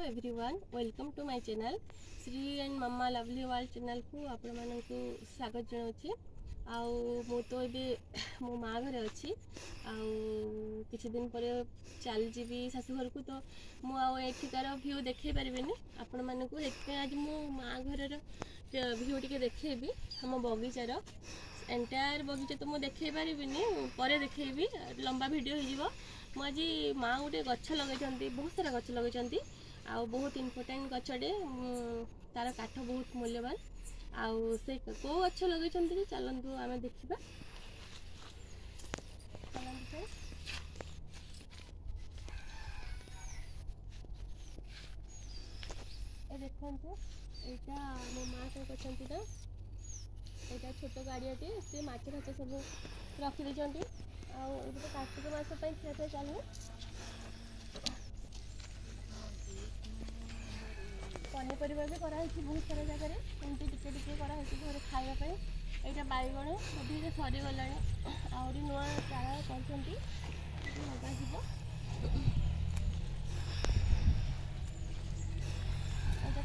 Everyone welcome to my channel Shree and mamma lovely world channel को आपण मानकु स्वागत जनाउछि। मु तो ये मो माँ घरे अच्छी किछि दिन पर चल जीवी शाशुघर को तो मुठिकार व्यू देखे पारिनी आपण मानकु आज मो माँ घर व्यू टी देखेबी हम बगीचार एंटायर बगीचा तो मुझे देखे पारिनी पर देखेबी लंबा वीडियो हो आज माँ गोटे गछ लगे बहुत सारा गछ लगे बहुत इम्पोर्टाट गचटे तार काठ बहुत मूल्यवान आउ से को गछ लगे चलतु आम देखा देखु यहाँ मो माँ कौन कर यहाँ छोट गाड़ियाटे सी माछ फाच सब रखी देते तो कार्तिक मास खिया चलू पनीपरिया भी कराई बहुत सारा जगह एमती टिके कराई घर खावाई यहाँ बैगण बोधे सरीगला आहरी नुआ चारा कर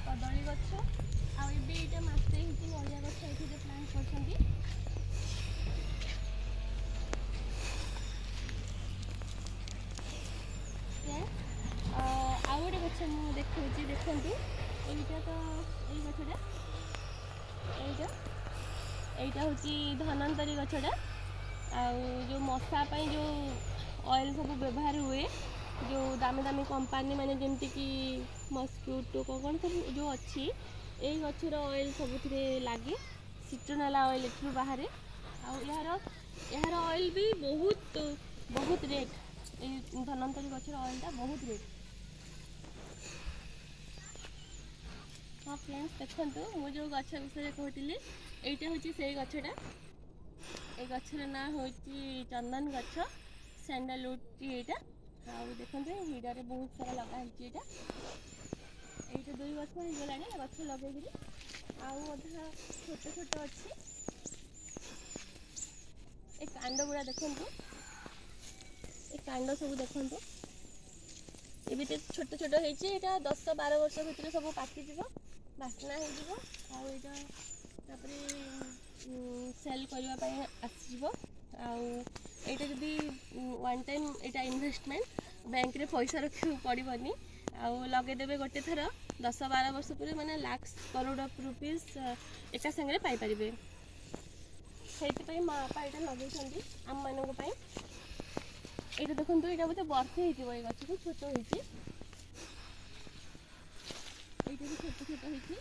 कदली गछ आए मसे नड़िया गछ ये प्लांट कर आउ गोटे गछ मुझे देखी देखु यहाँ तो यही गछटा यहाँ हूँ धनंतरी गछटा जो मशा जो ऑयल सब व्यवहार हुए जो दामी दामी कंपनी माने जमती कि मस्क्यूटो कौन सब जो अच्छी यही गचर ऑयल सब लगे सिट्रोनेला ऑयल एठू बाहर यार ऑयल भी बहुत बहुत रेट धनंतरी गचर ऑयलटा बहुत रेट। हाँ फ्रेंड्स देखो मुझे जो गछ विषय कहती यहाँ हूँ से गछटा ये गचर ना हूँ चंदन गछ सैंडलवुड यहाँ देखते हिडे बहुत सारा लगाई यहाँ ये दुई वर्ष हो गला गछ लगे आधा छोट छोट अच्छी ये कांड गुड़ा देखु ये कांड सब देखु ये छोट छोट होता 10-12 वर्ष भर सब पाकिज बास्ना हो सेल करने आसो आईटा जदि वन टाइम यहाँ इन्वेस्टमेंट बैंक रे पैसा रखा पड़ोनी लगेदेवे गोटे थर 10-12 वर्ष पर मैंने लाख करोड़ ऑफ रुपीज एका संगे पाइपर से माँ बापा यहाँ लगे आम मान ये देखो यहाँ बोलते वर्षे हो गछ को छोट हो छोट छोट हो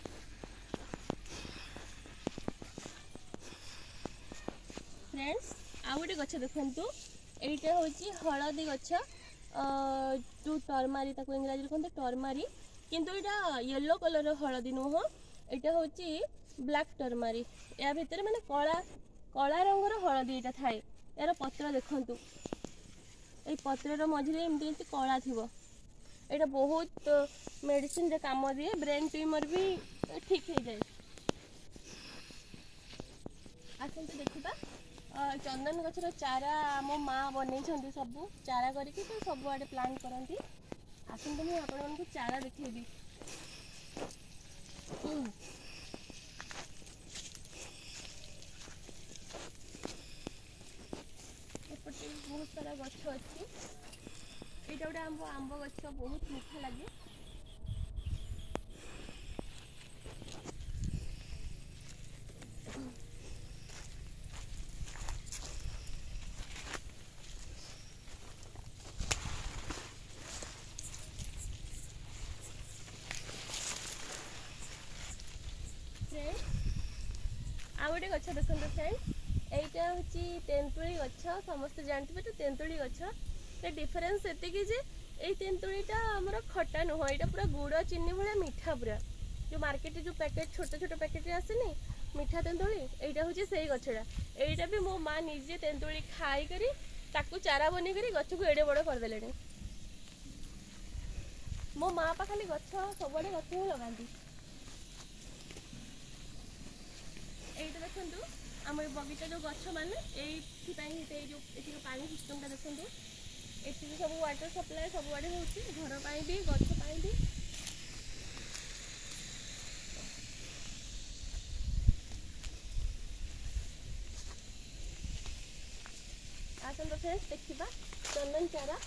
फ्रेंड्स आउ गोटे गछ देखु यहाँ हूँ हलदी गछ जो टर्मारी इंग्राजी कहते टर्मारी किंतु यहाँ येलो कलर हलदी नुह यहाँ हूँ ब्लैक टर्मारी या भितर माने कला कला रंगर हलदी यहाँ थाए यार पत्र देखु ये पत्र मझे एमती कला थी यहाँ बहुत मेडिसिन काम दिए ब्रेन ट्यूमर भी ठीक हो जाए। आसते देखा चंदन गचर चारा मो माँ बन सब चारा करके तो सब आड़े प्लांट करती आसते मुझे आपको चारा देखेबी एपटे बहुत सारा गछ अच्छी यहाँ गोटे आंब गछ बहुत मीठा लगे आउ गोटे गछ देखते फ्रेंड यहाँ हूँ तेंतुली गछ समस्त जानते तो तेंतुली गछ डिफरेन्स एतिकी जे ये तेंतुलीटा आमर खटा नुह यहाँ पूरा गुड़ चीनी भाया मीठा पूरा जो मार्केट जो पैकेट छोट छोट पैकेट आसेनी मीठा तेंतुली यहाँ हूँ से गछटा यहाँ भी मो माँ निजे तेंतुली खाई करी ताकू चारा बनी करी गछ को एड़े बड़ करदे मो माँ पा खाली गछ सबुआड़े गछ ही लगाती ये देखु आम बगीचा जो गछ मान ये पानी सिस्टमटा देखो ये सब वाटर सप्लाई सब आड़े हो घर भी गछ भी फ्रेंड्स देखिबा चंदन चारा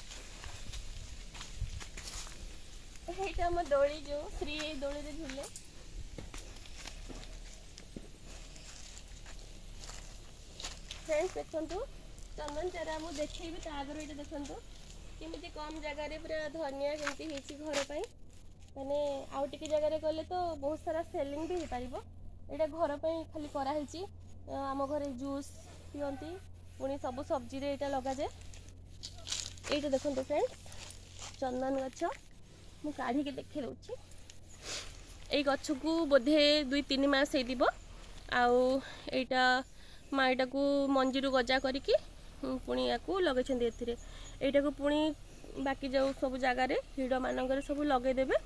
एटा हम दोली जो श्री दोली रे झूले फ्रेंड्स देखंतु चंदन चारा मु देखैबी ता आगर एटा देखंतु केमिति कम जगह रे पूरा धनिया केमिति हेची घर पई माने आउ टिके जगह रे गले तो बहुत सारा सेलिंग भी हे पारिबो एटा घर पई खाली करा हेची आम घरे जूस पियंती पुणी सब सब्जी रे एटा लगा जाए एटा देखंतु फ्रेंड्स चंदन गछ मु काढ़ी के देखे दउची ए गछ को बोधे 2-3 मास हे दिबो आउ एटा माइटा को मंजी रु गजा करिकी पुणी याकू लगे छंदी एथिरे एटा को पुणी बाकी जो सब जगह रे हिडो मानकर सब लगे देबे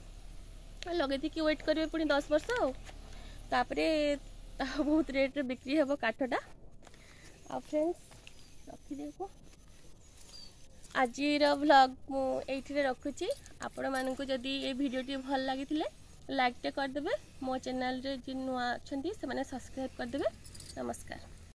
लगे थी कि वेट करिवे पुणी 10 वर्ष आ तापरे बहुत रेट रे बिक्री हेबो काठटा आ फ्रेंड्स रखी देखो आजिर व्लॉग मु एठी रखुची आपण मानकु जदी ए वीडियोटी भल लागिथिले लाइक टे कर देबे मो चैनल रे जे नुआ अछंती से माने सब्सक्राइब कर देबे नमस्कार।